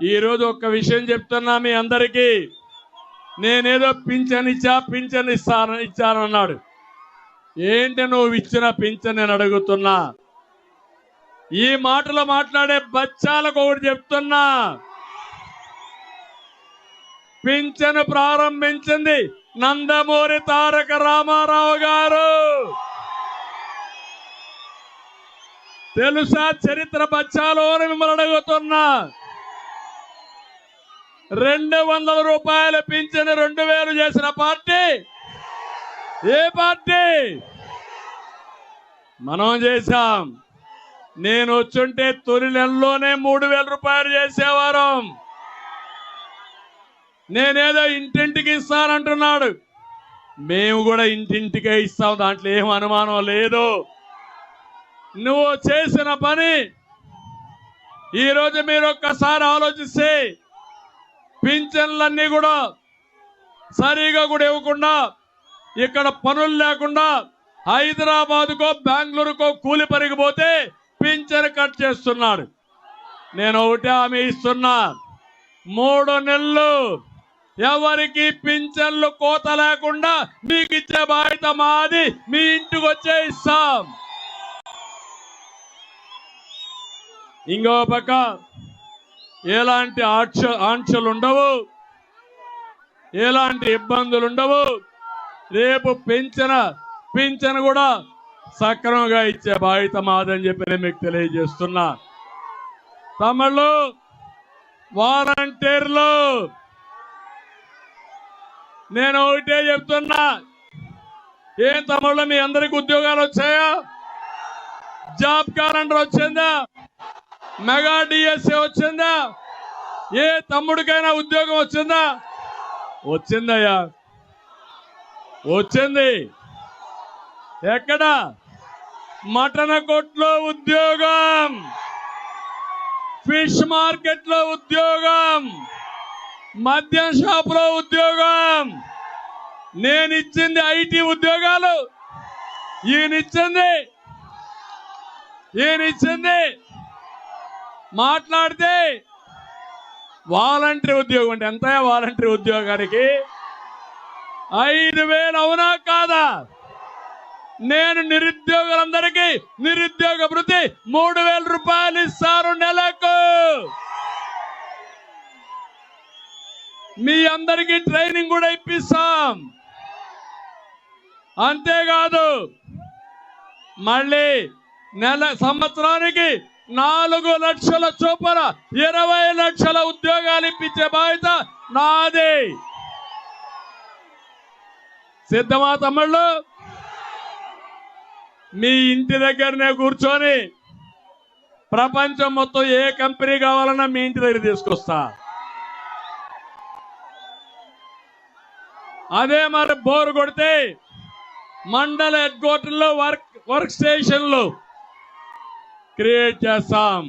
ఈ రోజు ఒక్క విషయం చెప్తున్నా మీ అందరికీ. నేనేదో పింఛన్ ఇచ్చానన్నాడు. ఏంటి నువ్వు ఇచ్చిన పింఛన్ నేను అడుగుతున్నా. ఈ మాటలు మాట్లాడే బచ్చాలకు ఒకటి చెప్తున్నా, పింఛను ప్రారంభించింది నందమూరి తారక రామారావు గారు. తెలుసా చరిత్ర బచ్చాలో మిమ్మల్ని అడుగుతున్నా. 200 రూపాయల పింఛను 2000 చేసిన పార్టీ ఏ పార్టీ? మనం చేశాం. నేను వచ్చుంటే తొలి నెలలోనే 3000 రూపాయలు చేసేవారు. నేనేదో ఇంటింటికి ఇస్తానంటున్నాడు. మేము కూడా ఇంటింటికే ఇస్తాం, దాంట్లో ఏం అనుమానం లేదు. నువ్వు చేసిన పని ఈరోజు మీరు ఒక్కసారి ఆలోచిస్తే పింఛన్లన్నీ కూడా సరిగా కూడా ఇవ్వకుండా, ఇక్కడ పనులు లేకుండా హైదరాబాద్కో బెంగళూరుకో కూలి పరిగిపోతే పింఛన్ కట్ చేస్తున్నాడు. నేను ఒకటే హామీ ఇస్తున్నా, 3 నెలలు ఎవరికి పింఛన్లు కోత లేకుండా మీకు ఇచ్చే బాధ్యత మాది. మీ ఇంటికి వచ్చే ఇస్తాం. ఇంకో పక్క ఎలాంటి ఆంక్షలు ఉండవు, ఎలాంటి ఇబ్బందులు ఉండవు. రేపు పింఛను కూడా సక్రమంగా ఇచ్చే బాధ్యత మాదని చెప్పి నేను మీకు తెలియజేస్తున్నా. తమిళ వాలంటీర్లు నేను ఒకటే చెప్తున్నా, ఏం తమిళ మీ అందరికి ఉద్యోగాలు వచ్చాయా? జాబ్ క్యాలెండర్ వచ్చిందా? మెగా డిఎస్ఏ వచ్చిందా? ఏ తమ్ముడికైనా ఉద్యోగం వచ్చిందా? వచ్చిందయ్యా, వచ్చింది. ఎక్కడ? మటన్ కొట్లో ఉద్యోగం, ఫిష్ మార్కెట్ లో ఉద్యోగం, మద్యం షాప్ లో ఉద్యోగం. నేను ఇచ్చింది ఐటీ ఉద్యోగాలు. ఈయనిచ్చింది మాట్లాడితే వాలంటరీ ఉద్యోగం అంటే ఎంత? వాలంటరీ ఉద్యోగానికి 5000 అవునా కాదా? నేను నిరుద్యోగులందరికీ నిరుద్యోగ భృతి 3000 రూపాయలు ఇస్తారు నెలకు. మీ అందరికీ ట్రైనింగ్ కూడా ఇప్పిస్తాం. అంతేకాదు మళ్ళీ సంవత్సరానికి 4 లక్షల చొప్పున 20 లక్షల ఉద్యోగాలు ఇప్పించే బాధ్యత నాది. సిద్ధమా తమ్ముళ్ళు? మీ ఇంటి దగ్గరనే కూర్చొని ప్రపంచం మొత్తం ఏ కంపెనీ కావాలన్నా మీ ఇంటి దగ్గర తీసుకొస్తా. అదే మరి బోర్ కొడితే మండల హెడ్ క్వార్టర్లో వర్క్ స్టేషన్లు క్రియేట్ చేస్తాం,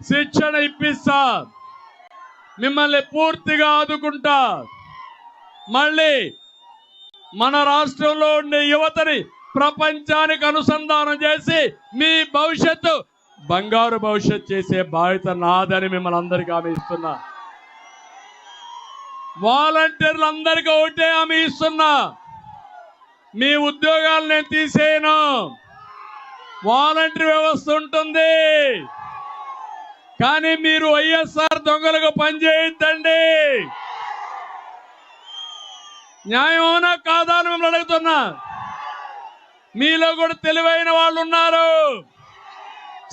శిక్షణ ఇప్పిస్తా, మిమ్మల్ని పూర్తిగా ఆదుకుంటా. మళ్ళీ మన రాష్ట్రంలో ఉండే యువతని ప్రపంచానికి అనుసంధానం చేసి మీ భవిష్యత్తు బంగారు భవిష్యత్తు చేసే బాధ్యత నాదని మిమ్మల్ని అందరికీ హామీ ఇస్తున్నా. వాలంటీర్లు అందరికీ ఒకటే హామీ ఇస్తున్నా, మీ ఉద్యోగాలు నేను తీసేయను. వాలంటీర్ వ్యవస్థ ఉంటుంది, కానీ మీరు వైఎస్ఆర్ దొంగలుగా పనిచేయద్దండి. న్యాయం అవునా కాదా అని మిమ్మల్ని అడుగుతున్నా. మీలో కూడా తెలివైన వాళ్ళు ఉన్నారు,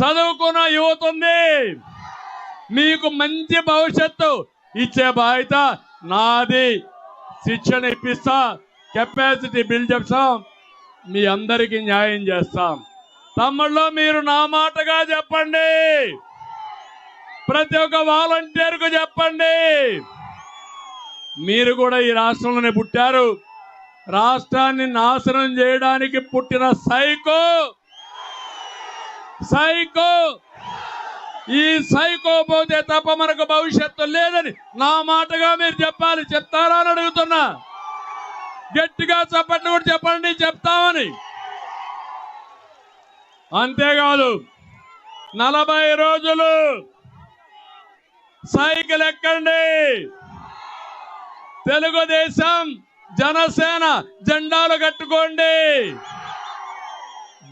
చదువుకున్న యువత ఉంది. మీకు మంచి భవిష్యత్తు ఇచ్చే బాధ్యత నాది. శిక్షణ ఇప్పిస్తా, కెపాసిటీ బిల్డ్ చేస్తాం, మీ అందరికీ న్యాయం చేస్తాం. తమ్ముళ్ళు మీరు నా మాటగా చెప్పండి, ప్రతి ఒక్క వాలంటీర్కు చెప్పండి. మీరు కూడా ఈ రాష్ట్రంలోనే పుట్టారు. రాష్ట్రాన్ని నాశనం చేయడానికి పుట్టిన సైకో ఈ సైకో పోతే తప్ప మనకు భవిష్యత్తు లేదని నా మాటగా మీరు చెప్పాలి. చెప్తారా అని అడుగుతున్నా. గట్టిగా చెప్పండి, కూడా చెప్పండి చెప్తామని. అంతేకాదు 40 రోజులు సైకిల్ ఎక్కండి. తెలుగుదేశం జనసేన జెండాలు కట్టుకోండి.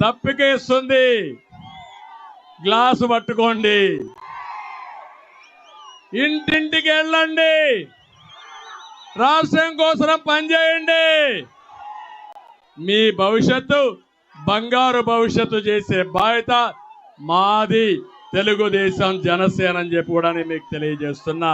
దప్పికేస్తుంది, గ్లాసు పట్టుకోండి. ఇంటింటికి వెళ్ళండి, రాష్ట్రం కోసం పనిచేయండి. మీ భవిష్యత్తు బంగారు భవిష్యత్తు చేసే బాధ్యత మాది తెలుగుదేశం జనసేన అని చెప్పి కూడా నేను మీకు తెలియజేస్తున్నా.